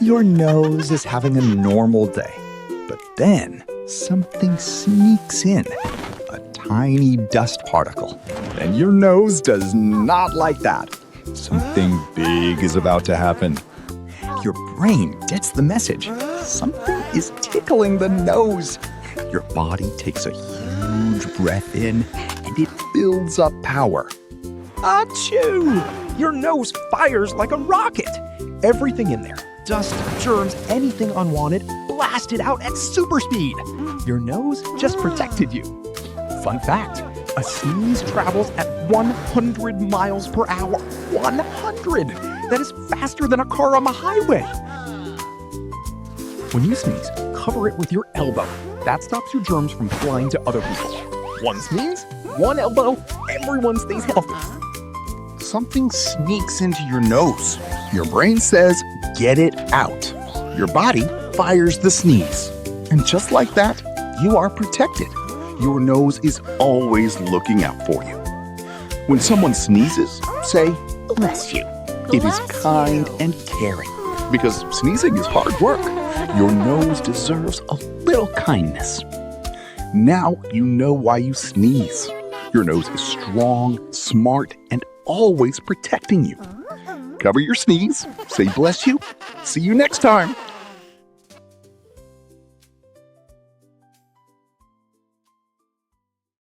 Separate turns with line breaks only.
Your nose is having a normal day, but then something sneaks in, a tiny dust particle, and your nose does not like that. Something big is about to happen. Your brain gets the message. Something is tickling the nose. Your body takes a huge breath in, and it builds up power. Achoo! Your nose fires like a rocket. Everything in there, dust, germs, anything unwanted, blasted out at super speed. Your nose just protected you. Fun fact, a sneeze travels at 100 miles per hour. 100! That is faster than a car on the highway. When you sneeze, cover it with your elbow. That stops your germs from flying to other people. One sneeze, one elbow, everyone stays healthy.
Something sneaks into your nose. Your brain says, get it out. Your body fires the sneeze. And just like that, you are protected. Your nose is always looking out for you. When someone sneezes, say, bless you. It is kind and caring. Because sneezing is hard work. Your nose deserves a little kindness. Now you know why you sneeze. Your nose is strong, smart, and always protecting you. Cover your sneeze, say bless you. See you next time.